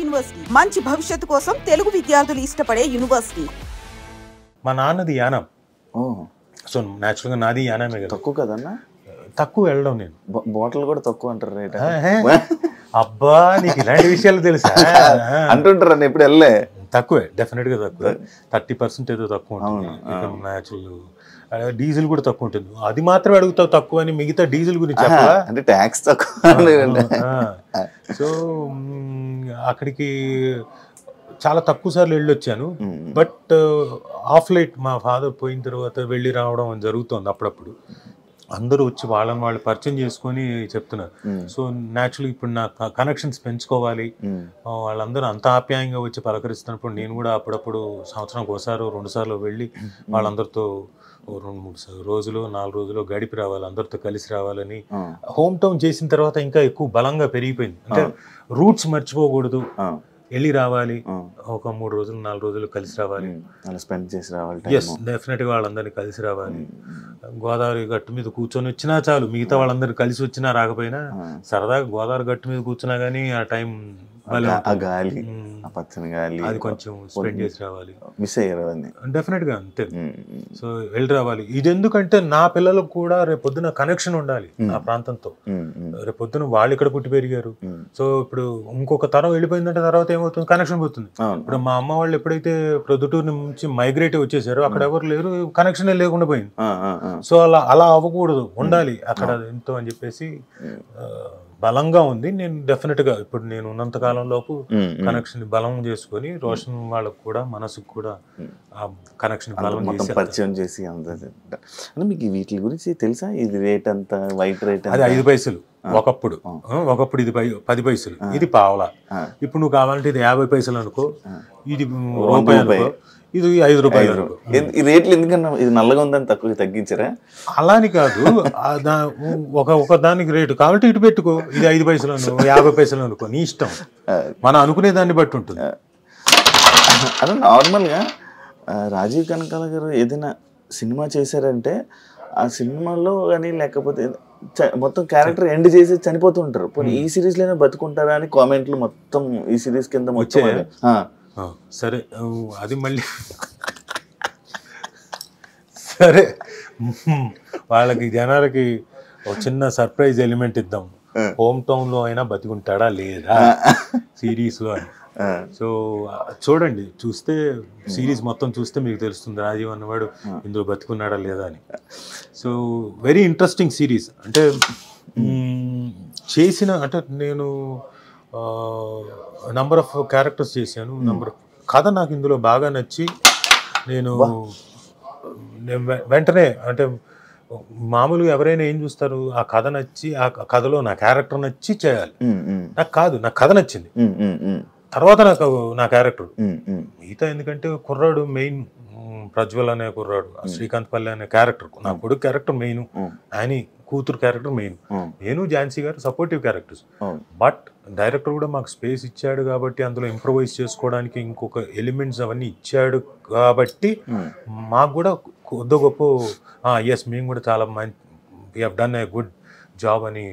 University మంచి భవిష్యత్తు కోసం తెలుగు విద్యార్థులు ఇష్టపడే యూనివర్సిటీ. మా నాన్నది యానం. సో న్యాచురల్గా నాది యానమే కదా. తక్కువ కదన్నా? తక్కువ వెళ్ళడం నేను. బాటిల్ కూడా తక్కువ అంటారు రేట్. అబ్బా నీకు ఇలాంటి విషయాలు తెలుసా అంటుంటారు అని ఎప్పుడు వెళ్ళే. తక్కువే, డెఫినెట్ గా తక్కువ. 30% ఏదో తక్కువ ఉంటుంది. న్యాచురల్ డీజిల్ కూడా తక్కువ ఉంటుంది. అది మాత్రం అడుగుతావు తక్కువ అని, మిగతా డీజిల్ గురించి అంటే ట్యాక్స్ తక్కువ. సో అక్కడికి చాలా తక్కువ సార్లు వెళ్ళొచ్చాను. బట్ ఆఫ్ లైట్ మా ఫాదర్ పోయిన తర్వాత వెళ్ళి రావడం జరుగుతుంది. అప్పుడప్పుడు అందరూ వచ్చి వాళ్ళని వాళ్ళు పరిచయం చేసుకొని చెప్తున్నారు. సో న్యాచురల్ ఇప్పుడు నా కనెక్షన్స్ పెంచుకోవాలి. వాళ్ళందరూ అంత ఆప్యాయంగా వచ్చి పలకరిస్తున్నప్పుడు నేను కూడా అప్పుడప్పుడు సంవత్సరానికి ఒకసారి 2 సార్లు వెళ్ళి వాళ్ళందరితో 2-3 రోజులు 4 రోజులు గడిపి రావాలి, అందరితో కలిసి రావాలని. హోమ్ టౌన్ చేసిన తర్వాత ఇంకా ఎక్కువ బలంగా పెరిగిపోయింది. అంటే రూట్స్ మర్చిపోకూడదు, వెళ్ళి రావాలి, ఒక 3 రోజులు 4 రోజులు కలిసి రావాలి, స్పెండ్ చేసి రావాలి. ఎస్, డెఫినెట్గా వాళ్ళందరినీ కలిసి రావాలి. గోదావరి గట్టు మీద కూర్చొని వచ్చినా చాలు, మిగతా వాళ్ళందరూ కలిసి వచ్చినా రాకపోయినా సరదాగా గోదావరి గట్టు మీద కూర్చున్నా కానీ ఆ టైం గాలి, పచ్చని గాలి, అది కొంచెం స్పెండ్ చేసి రావాలి. మిస్ అయ్యారు డెఫినెట్ గా అంతే. సో వెళ్ళి రావాలి. ఇది ఎందుకంటే నా పిల్లలకు కూడా రేపొద్దున కనెక్షన్ ఉండాలి ఆ ప్రాంతంతో. రేపొద్దున వాళ్ళు ఇక్కడ పుట్టి పెరిగారు. సో ఇప్పుడు ఇంకొక తరం వెళ్ళిపోయిందంటే తర్వాత ఏమవుతుంది, కనెక్షన్ పోతుంది. ఇప్పుడు మా అమ్మ వాళ్ళు ఎప్పుడైతే ప్రొద్దుటూరు నుంచి మైగ్రేట్ వచ్చేసారో అక్కడ ఎవరు లేరు, కనెక్షన్ లేకుండా పోయింది. సో అలా అవ్వకూడదు, ఉండాలి అక్కడ ఎంతో అని చెప్పేసి బలంగా ఉంది. నేను డెఫినెట్ గా ఇప్పుడు నేను ఉన్నంత కాలంలోపు కనెక్షన్ బలం చేసుకొని రోషన్ వాళ్ళకు కూడా మనసుకు కూడా ఆ కనెక్షన్ బలం పరిచయం చేసి. అంటే మీకు వీటి గురించి తెలుసా? ఇది రేట్ అంత, వైట్ రేట్ అది 5 పైసలు ఒకప్పుడు ఇది 10 పైసలు, ఇది పావలా. ఇప్పుడు నువ్వు కావాలంటే ఇది 50 పైసలు అనుకో, ఇది రూపాయి అనుకో, ఇది 5 రూపాయలు. ఈ రేట్లు ఎందుకన్నా ఇది నల్లగా ఉందని తక్కువ తగ్గించారా? అలాని కాదు, ఒక దానికి రేటు కాబట్టి ఇటు పెట్టుకో, ఇది 5 పైసలు 50 పైసలు అనుకో, నీ ఇష్టం, మనం అనుకునే దాన్ని బట్టి ఉంటుంది. అదే నార్మల్గా రాజీవ్ కనకాల గారు ఏదైనా సినిమా చేశారంటే ఆ సినిమాలో కానీ లేకపోతే మొత్తం క్యారెక్టర్ ఎండ్ చేసి చనిపోతూ ఉంటారు. పోనీ ఈ సిరీస్ లోనే బతుకుంటారా అని కామెంట్లు మొత్తం ఈ సిరీస్ కింద వచ్చాయి. సరే అది మళ్ళీ సరే, వాళ్ళకి జనాలకి ఒక చిన్న సర్ప్రైజ్ ఎలిమెంట్ ఇద్దాం. హోమ్ టౌన్ లో అయినా బతికుంటాడా లేదా సిరీస్ లో అని. సో చూడండి, చూస్తే సిరీస్ మొత్తం చూస్తే మీకు తెలుస్తుంది రాజీవ్ అన్నవాడు ఇందులో బతుకున్నాడా లేదా అని. So very interesting series. అంటే చేసిన, అంటే నేను నంబర్ ఆఫ్ క్యారెక్టర్స్ చేశాను, కథ నాకు ఇందులో బాగా నచ్చి నేను వెంటనే, అంటే మామూలుగా ఎవరైనా ఏం చూస్తారు, ఆ కథ నచ్చి ఆ కథలో నా క్యారెక్టర్ నచ్చి చేయాలి. నాకు కాదు, నాకు కథ నచ్చింది, తర్వాత నా క్యారెక్టర్ మిగతా. ఎందుకంటే కుర్రాడు మెయిన్, ప్రజ్వల్ అనే కుర్రాడు, శ్రీకాంత్ పల్లె అనే క్యారెక్టర్, నా కొడుకు క్యారెక్టర్ మెయిన్, ఆయన కూతురు క్యారెక్టర్ మెయిన్, నేను ఝాన్సీ గారు సపోర్టివ్ క్యారెక్టర్స్. బట్ డైరెక్టర్ కూడా మాకు స్పేస్ ఇచ్చాడు కాబట్టి, అందులో ఇంప్రూవైజ్ చేసుకోవడానికి ఇంకొక ఎలిమెంట్స్ అవన్నీ ఇచ్చాడు కాబట్టి మాకు కూడా కొద్ది గొప్ప ఎస్ మేము కూడా చాలా మంచి, we have done a good job అని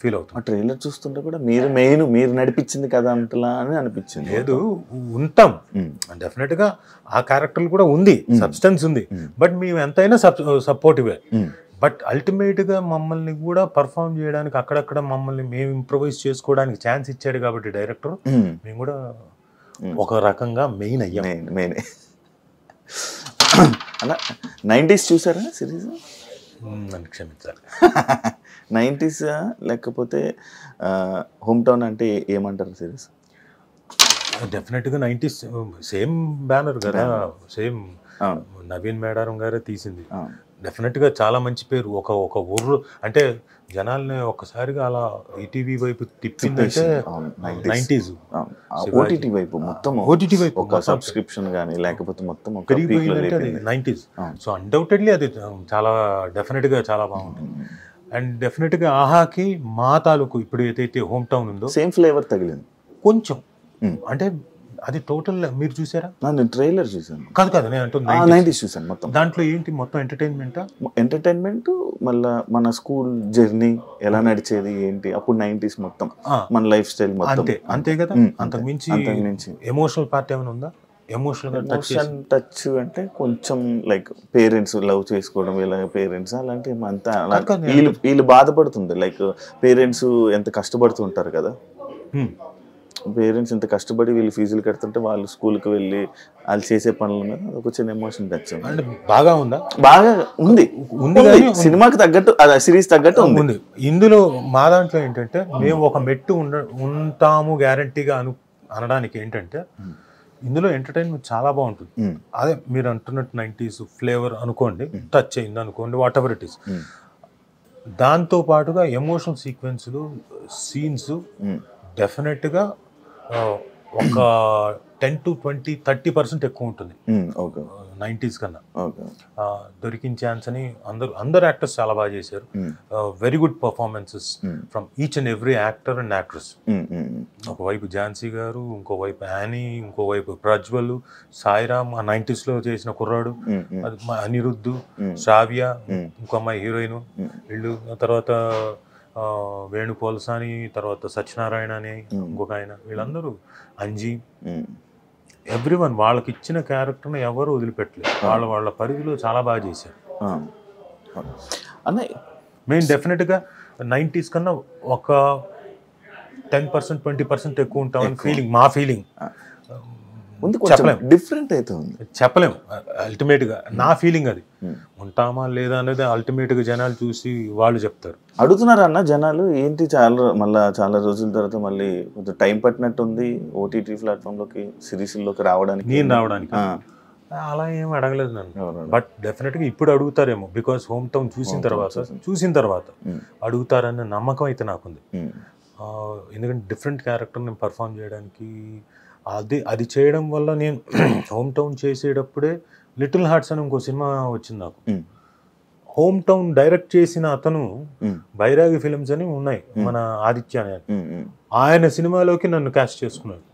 ఫీల్ అవుతుంది. ట్రైలర్ చూస్తుంటే కూడా మీరు నడిపించింది కదా అంతలా అని అనిపించింది. లేదు, ఉంటాం డెఫినెట్ గా, ఆ క్యారెక్టర్ కూడా ఉంది, సబ్స్టెన్స్ ఉంది, బట్ మేము ఎంతైనా సపోర్టివే. బట్ అల్టిమేట్ గా మమ్మల్ని కూడా పర్ఫామ్ చేయడానికి అక్కడక్కడ మమ్మల్ని మేము ఇంప్రూవైజ్ చేసుకోవడానికి ఛాన్స్ ఇచ్చాడు కాబట్టి డైరెక్టర్, మేము కూడా ఒక రకంగా మెయిన్ అయ్యాం. మెయిన్ అలా 90s చూసారా సిరీస్? నన్ను క్షమించాలి. 90s లేకపోతే హోమ్ టౌన్ అంటే ఏమంటారు సిరీస్? డెఫినెట్గా 90s, సేమ్ బ్యానర్ కదా, సేమ్ నవీన్ మేడారం గారే తీసింది. డెఫినెట్గా చాలా మంచి పేరు. ఒక ఊర్లో అంటే జనాల్ని ఒక్కసారిగా అలా ఈటీవీ వైపు తిప్పిందంటే 90s. ఓటీటీ వైపు మొత్తం, ఒక సబ్స్క్రిప్షన్ కానీ లేకపోతే మొత్తం పెరిగిపోయిందంటే అది 90s. సో అన్డౌటెడ్లీ అది చాలా డెఫినెట్గా చాలా బాగుంటుంది. అండ్ డెఫినెట్గా ఆహాకి మా తాలూకు ఇప్పుడు ఏదైతే హోమ్ టౌన్ ఉందో సేమ్ ఫ్లేవర్ తగిలింది కొంచెం. అంటే అది టోటల్ మీరు చూసారా? నేను ట్రైలర్ చూసాను. కాదు నేను అంటున్నా 90s చూసాను మొత్తం. దాంట్లో ఏంటి మొత్తం ఎంటర్టైన్మెంట్ మళ్ళీ మన స్కూల్ జర్నీ ఎలా నడిచేది ఏంటి అప్పుడు 90s మొత్తం మన లైఫ్ స్టైల్ మొత్తం అంతే కదా. అంతకు మించి ఎమోషనల్ పార్ట్ ఏమైనా ఉందా? ఎమోషనల్ టచ్ అంటే కొంచెం లైక్ పేరెంట్స్ లవ్ చేసుకోవడం ఇలా పేరెంట్స్ అలాంటి అంతా వీళ్ళు బాధపడుతుంది. లైక్ పేరెంట్స్ ఎంత కష్టపడుతుంటారు కదా, పేరెంట్స్ ఎంత కష్టపడి వీళ్ళు ఫీజులు కడుతుంటే వాళ్ళు స్కూల్కి వెళ్ళి వాళ్ళు చేసే పనుల మీద ఒక చిన్న ఎమోషన్ టచ్ అంటే బాగా ఉందా? బాగా ఉంది సినిమాకి తగ్గట్టు సిరీస్ తగ్గట్టు ఉంది. ఇందులో మా దాంట్లో ఏంటంటే మేము ఒక మెట్టు ఉంటాము గ్యారంటీగా అనడానికి ఏంటంటే ఇందులో ఎంటర్టైన్మెంట్ చాలా బాగుంటుంది. అదే మీరు అంటున్నట్టు 90s ఫ్లేవర్ అనుకోండి, టచ్ అయింది అనుకోండి, వాట్ ఎవర్ ఇట్ ఈస్. దాంతో పాటుగా ఎమోషనల్ సీక్వెన్స్లు సీన్స్ డెఫినెట్గా ఒక 10 to 20, 30% ఎక్కువ ఉంటుంది 90s కన్నా. దొరికిన ఛాన్స్ అని అందరు యాక్టర్స్ చాలా బాగా చేశారు. Very good performances from each and every actor and actress. ఒకవైపు ఝాన్సీ గారు, ఇంకోవైపు యానీ, ఇంకోవైపు ప్రజ్వల్, సాయిరామ్ ఆ 90s లో చేసిన కుర్రాడు, అనిరుద్ధు, శ్రావ్య, ఇంకో అమ్మాయి హీరోయిన్, వీళ్ళు తర్వాత వేణుపోల్సాని, తర్వాత సత్యనారాయణ అని ఇంకొక ఆయన, వీళ్ళందరూ అంజీ, ఎవ్రీవన్ వాళ్ళకి ఇచ్చిన క్యారెక్టర్ని ఎవరు వదిలిపెట్టలేదు. వాళ్ళ పరిధిలో చాలా బాగా చేశారు. మేము డెఫినెట్గా 90s కన్నా ఒక 10%, 20% ఎక్కువ ఉంటామని ఫీలింగ్, మా ఫీలింగ్. డిఫరెంట్ అవుతుంది చెప్పలేము. అల్టిమేట్ గా నా ఫీలింగ్ అది. ఉంటామా లేదా అనేది అల్టిమేట్ గా జనాలు చూసి వాళ్ళు చెప్తారు. అడుగుతున్నారు అన్న జనాలు ఏంటి చాలా రోజుల తర్వాత మళ్ళీ కొంచెం టైం పట్టినట్టుంది ఓటీటీ ప్లాట్ఫామ్ లోకి సిరీస్లోకి రావడానికి. నేను రావడానికి అలా ఏం అడగలేదు నన్ను. బట్ డెఫినెట్ గా ఇప్పుడు అడుగుతారేమో, బికాస్ హోమ్ టౌన్ చూసిన తర్వాత అడుగుతారన్న నమ్మకం అయితే నాకుంది. ఎందుకంటే డిఫరెంట్ క్యారెక్టర్ నేను పర్ఫామ్ చేయడానికి అది చేయడం వల్ల నేను హోమ్ టౌన్ చేసేటప్పుడే లిటిల్ హార్ట్స్ అని ఇంకో సినిమా వచ్చింది నాకు. హోమ్ టౌన్ డైరెక్ట్ చేసిన అతను బైరాగి ఫిల్మ్స్ అని ఉన్నాయి, మన ఆదిత్య అని, ఆయన సినిమాలోకి నన్ను క్యాస్ట్ చేసుకున్నాడు.